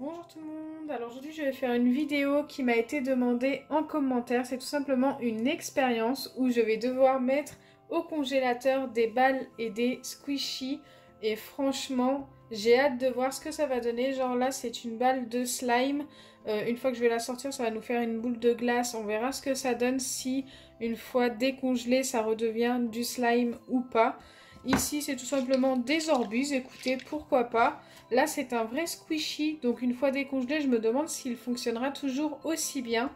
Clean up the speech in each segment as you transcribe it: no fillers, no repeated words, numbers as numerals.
Bonjour tout le monde, alors aujourd'hui je vais faire une vidéo qui m'a été demandée en commentaire. C'est tout simplement une expérience où je vais devoir mettre au congélateur des balles et des squishies. Et franchement, j'ai hâte de voir ce que ça va donner. Genre là c'est une balle de slime. Une fois que je vais la sortir, ça va nous faire une boule de glace. On verra ce que ça donne si une fois décongelé ça redevient du slime ou pas. Ici c'est tout simplement des Orbeez, écoutez, pourquoi pas. Là c'est un vrai squishy, donc une fois décongelé je me demande s'il fonctionnera toujours aussi bien.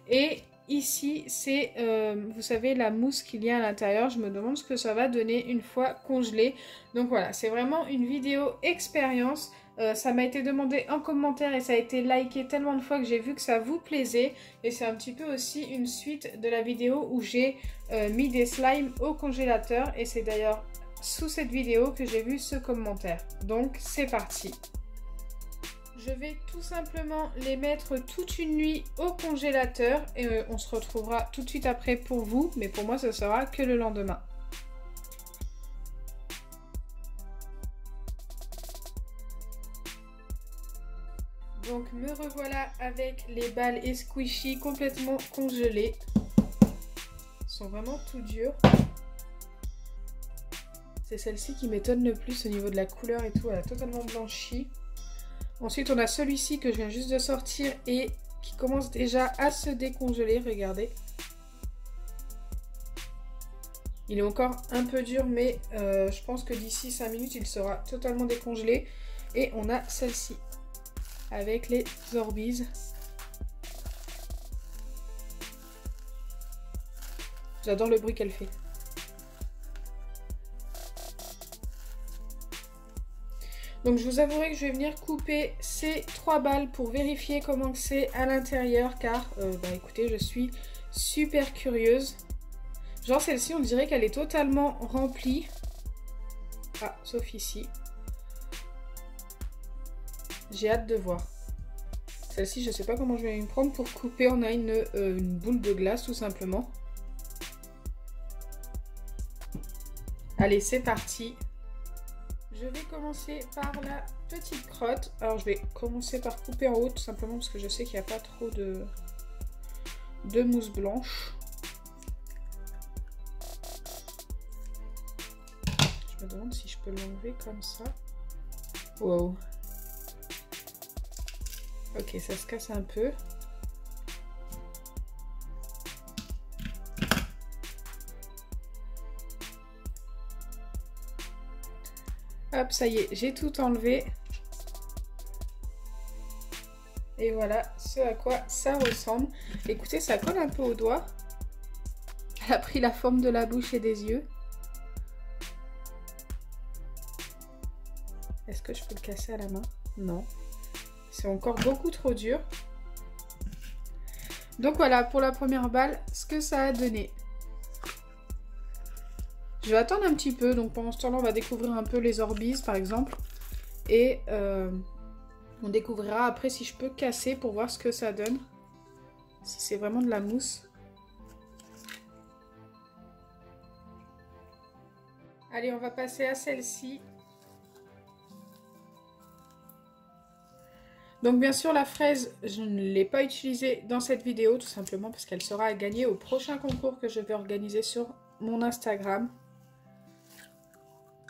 Et ici c'est, vous savez, la mousse qu'il y a à l'intérieur, je me demande ce que ça va donner une fois congelé. Donc voilà, c'est vraiment une vidéo expérience. Ça m'a été demandé en commentaire et ça a été liké tellement de fois que j'ai vu que ça vous plaisait. Et c'est un petit peu aussi une suite de la vidéo où j'ai mis des slimes au congélateur. Et c'est d'ailleurs sous cette vidéo que j'ai vu ce commentaire. Donc c'est parti. Je vais tout simplement les mettre toute une nuit au congélateur. Et on se retrouvera tout de suite après pour vous. Mais pour moi ce sera que le lendemain. Donc me revoilà avec les balles et squishy complètement congelées. Ils sont vraiment tout durs. C'est celle-ci qui m'étonne le plus au niveau de la couleur et tout. Elle a totalement blanchi. Ensuite on a celui-ci que je viens juste de sortir et qui commence déjà à se décongeler. Regardez. Il est encore un peu dur mais je pense que d'ici 5 minutes il sera totalement décongelé. Et on a celle-ci avec les Orbeez. J'adore le bruit qu'elle fait. Donc je vous avouerai que je vais venir couper ces 3 balles pour vérifier comment c'est à l'intérieur car écoutez, je suis super curieuse. Genre celle-ci on dirait qu'elle est totalement remplie. Ah, sauf ici. J'ai hâte de voir. Celle-ci, je sais pas comment je vais me prendre pour couper. On a une boule de glace tout simplement. Allez, c'est parti. Je vais commencer par la petite crotte. Alors, je vais commencer par couper en haut tout simplement parce que je sais qu'il n'y a pas trop de mousse blanche. Je me demande si je peux l'enlever comme ça. Wow. Ok, ça se casse un peu. Hop, ça y est, j'ai tout enlevé. Et voilà ce à quoi ça ressemble. Écoutez, ça colle un peu au doigt. Elle a pris la forme de la bouche et des yeux. Est-ce que je peux le casser à la main? Non. C'est encore beaucoup trop dur. Donc voilà pour la première balle ce que ça a donné. Je vais attendre un petit peu. Donc pendant ce temps-là on va découvrir un peu les Orbeez par exemple. Et on découvrira après si je peux casser pour voir ce que ça donne. Si c'est vraiment de la mousse. Allez, on va passer à celle-ci. Donc bien sûr la fraise, je ne l'ai pas utilisée dans cette vidéo, tout simplement parce qu'elle sera à gagner au prochain concours que je vais organiser sur mon Instagram.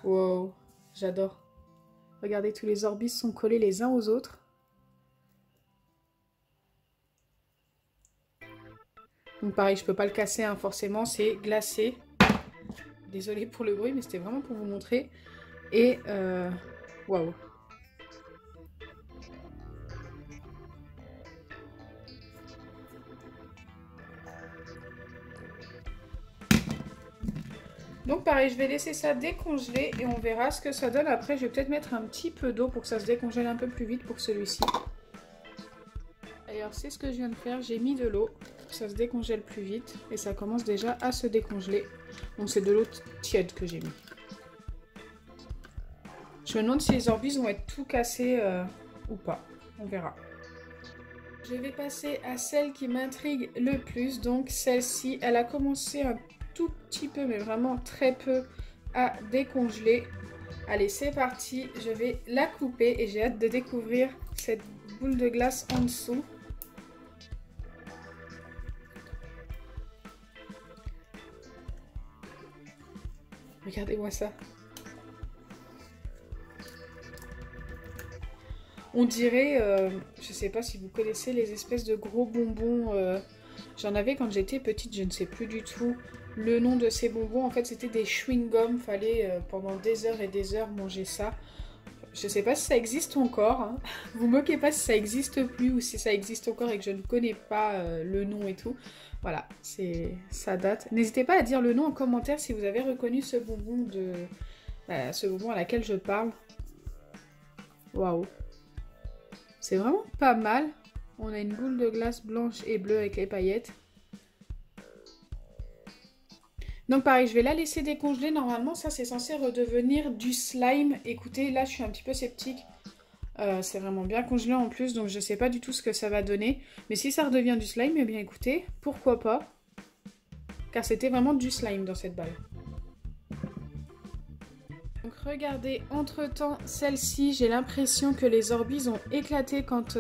Wow, j'adore. Regardez, tous les Orbeez sont collés les uns aux autres. Donc pareil, je ne peux pas le casser, hein, forcément, c'est glacé. Désolée pour le bruit, mais c'était vraiment pour vous montrer. Et waouh. Donc pareil, je vais laisser ça décongeler et on verra ce que ça donne. Après, je vais peut-être mettre un petit peu d'eau pour que ça se décongèle un peu plus vite pour celui-ci. Alors c'est ce que je viens de faire, j'ai mis de l'eau pour que ça se décongèle plus vite. Et ça commence déjà à se décongeler. Donc c'est de l'eau tiède que j'ai mis. Je me demande si les Orbeez vont être tout cassés ou pas. On verra. Je vais passer à celle qui m'intrigue le plus. Donc celle-ci, elle a commencé un tout petit peu, mais vraiment très peu, à décongeler. Allez, c'est parti, je vais la couper et j'ai hâte de découvrir cette boule de glace en dessous. Regardez-moi ça. On dirait, je sais pas si vous connaissez les espèces de gros bonbons. J'en avais quand j'étais petite, je ne sais plus du tout le nom de ces bonbons. En fait, c'était des chewing-gums. Fallait pendant des heures et des heures manger ça. Je sais pas si ça existe encore. Hein. Vous moquez pas si ça existe plus ou si ça existe encore et que je ne connais pas le nom et tout. Voilà, ça date. N'hésitez pas à dire le nom en commentaire si vous avez reconnu ce bonbon ce bonbon à laquelle je parle. Waouh. C'est vraiment pas mal. On a une boule de glace blanche et bleue avec les paillettes. Donc pareil, je vais la laisser décongeler. Normalement, ça c'est censé redevenir du slime. Écoutez, là je suis un petit peu sceptique. C'est vraiment bien congelé en plus, donc je sais pas du tout ce que ça va donner. Mais si ça redevient du slime, eh bien écoutez, pourquoi pas. Car c'était vraiment du slime dans cette balle. Donc regardez, entre-temps, celle-ci, j'ai l'impression que les Orbeez ont éclaté quand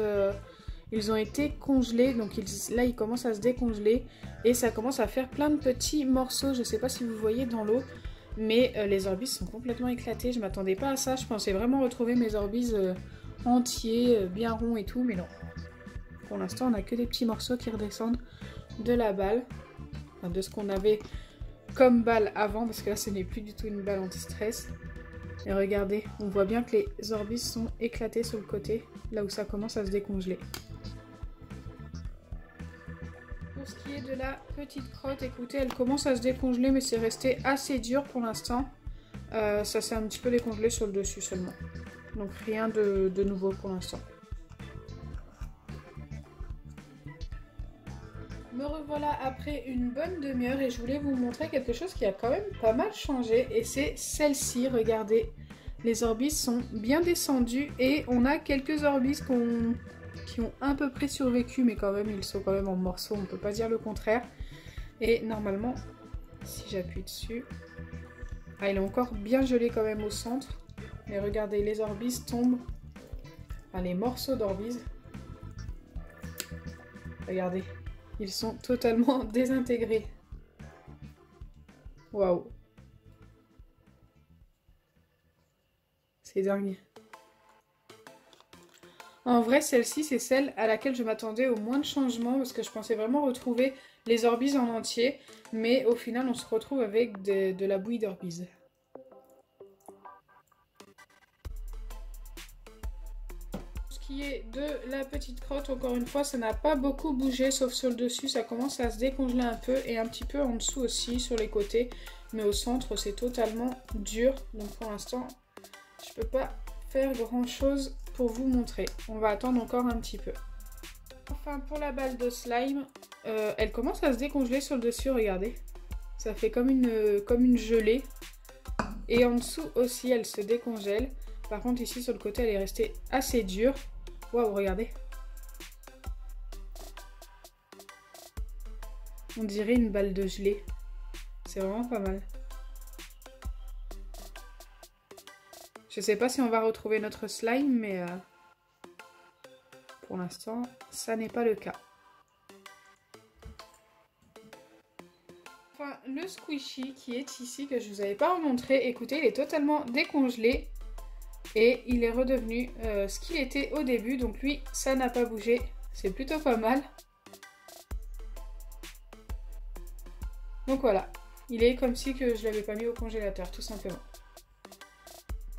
ils ont été congelés. Donc là, ils commencent à se décongeler et ça commence à faire plein de petits morceaux. Je sais pas si vous voyez dans l'eau, mais les Orbeez sont complètement éclatés. Je m'attendais pas à ça, je pensais vraiment retrouver mes Orbeez entiers, bien ronds et tout, mais non. Pour l'instant, on a que des petits morceaux qui redescendent de la balle, enfin, de ce qu'on avait comme balle avant, parce que là, ce n'est plus du tout une balle anti-stress. Et regardez, on voit bien que les Orbeez sont éclatés sur le côté, là où ça commence à se décongeler. Pour ce qui est de la petite crotte, écoutez, elle commence à se décongeler, mais c'est resté assez dur pour l'instant. Ça s'est un petit peu décongelé sur le dessus seulement. Donc rien de nouveau pour l'instant. Me revoilà après une bonne demi-heure et je voulais vous montrer quelque chose qui a quand même pas mal changé. Et c'est celle-ci, regardez. Les Orbeez sont bien descendus et on a quelques Orbeez qui ont à peu près survécu, mais quand même ils sont quand même en morceaux, on ne peut pas dire le contraire. Et normalement, si j'appuie dessus, ah, il est encore bien gelé quand même au centre. Mais regardez, les Orbeez tombent, enfin les morceaux d'Orbeez. Regardez, ils sont totalement désintégrés. Waouh. C'est dingue. En vrai, celle-ci, c'est celle à laquelle je m'attendais au moins de changements parce que je pensais vraiment retrouver les Orbeez en entier. Mais au final, on se retrouve avec de la bouillie d'Orbeez. Ce qui est de la petite crotte, encore une fois, ça n'a pas beaucoup bougé sauf sur le dessus. Ça commence à se décongeler un peu et un petit peu en dessous aussi sur les côtés. Mais au centre, c'est totalement dur. Donc pour l'instant, je peux pas faire grand chose pour vous montrer. On va attendre encore un petit peu. Enfin, pour la balle de slime, elle commence à se décongeler sur le dessus, regardez. Ça fait comme une gelée. Et en dessous aussi, elle se décongèle. Par contre, ici, sur le côté, elle est restée assez dure. Waouh, regardez. On dirait une balle de gelée. C'est vraiment pas mal. Je sais pas si on va retrouver notre slime, mais pour l'instant, ça n'est pas le cas. Enfin, le squishy qui est ici, que je vous avais pas montré, écoutez, il est totalement décongelé. Et il est redevenu ce qu'il était au début. Donc lui, ça n'a pas bougé. C'est plutôt pas mal. Donc voilà. Il est comme si que je l'avais pas mis au congélateur, tout simplement.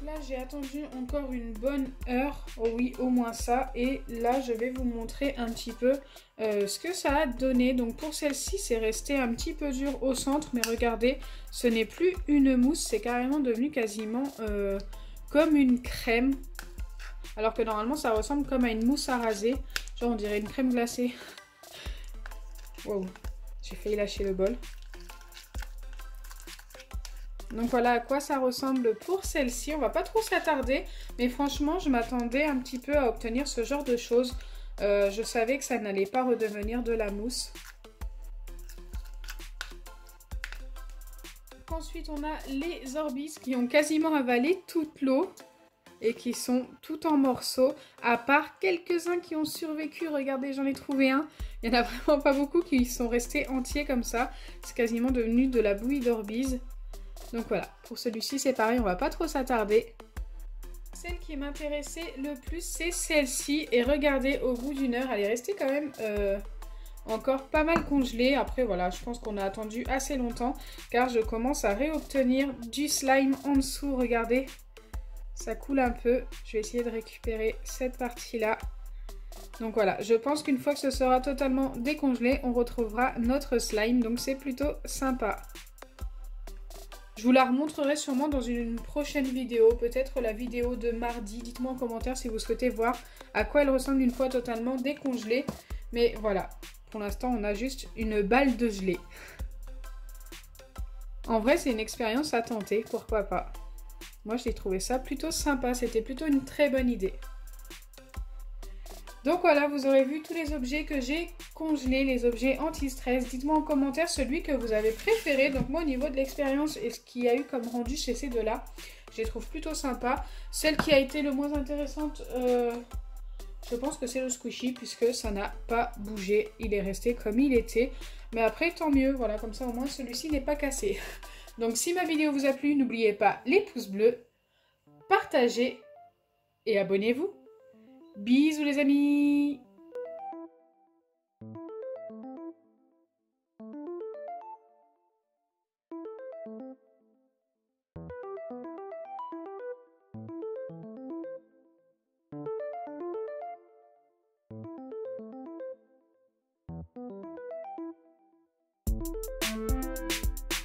Là, j'ai attendu encore une bonne heure. Oh oui, au moins ça. Et là, je vais vous montrer un petit peu ce que ça a donné. Donc pour celle-ci, c'est resté un petit peu dur au centre. Mais regardez, ce n'est plus une mousse. C'est carrément devenu quasiment... comme une crème, alors que normalement ça ressemble comme à une mousse à raser, genre on dirait une crème glacée. Wow, j'ai failli lâcher le bol. Donc voilà à quoi ça ressemble pour celle-ci. On va pas trop s'attarder, mais franchement je m'attendais un petit peu à obtenir ce genre de choses. Je savais que ça n'allait pas redevenir de la mousse. Ensuite, on a les Orbeez qui ont quasiment avalé toute l'eau. et qui sont tout en morceaux, à part quelques-uns qui ont survécu. Regardez, j'en ai trouvé un. Il n'y en a vraiment pas beaucoup qui sont restés entiers comme ça. C'est quasiment devenu de la bouillie d'Orbiz. Donc voilà, pour celui-ci c'est pareil, on va pas trop s'attarder. Celle qui m'intéressait le plus, c'est celle-ci. Et regardez, au bout d'une heure, elle est restée quand même encore pas mal congelée. Après voilà, je pense qu'on a attendu assez longtemps, car je commence à réobtenir du slime en dessous. Regardez, ça coule un peu. Je vais essayer de récupérer cette partie-là. Donc voilà, je pense qu'une fois que ce sera totalement décongelé, on retrouvera notre slime. Donc c'est plutôt sympa. Je vous la remontrerai sûrement dans une prochaine vidéo, peut-être la vidéo de mardi. Dites-moi en commentaire si vous souhaitez voir à quoi elle ressemble une fois totalement décongelée. Mais voilà, pour l'instant on a juste une balle de gelée. En vrai c'est une expérience à tenter, pourquoi pas. Moi j'ai trouvé ça plutôt sympa, c'était plutôt une très bonne idée. Donc voilà, vous aurez vu tous les objets que j'ai congelés, les objets anti-stress. Dites-moi en commentaire celui que vous avez préféré. Donc moi au niveau de l'expérience et ce qu'il y a eu comme rendu chez ces deux-là, je les trouve plutôt sympas. Celle qui a été le moins intéressante, je pense que c'est le squishy puisque ça n'a pas bougé. Il est resté comme il était. Mais après tant mieux, voilà, comme ça au moins celui-ci n'est pas cassé. Donc si ma vidéo vous a plu, n'oubliez pas les pouces bleus, partagez et abonnez-vous. Bisous les amis!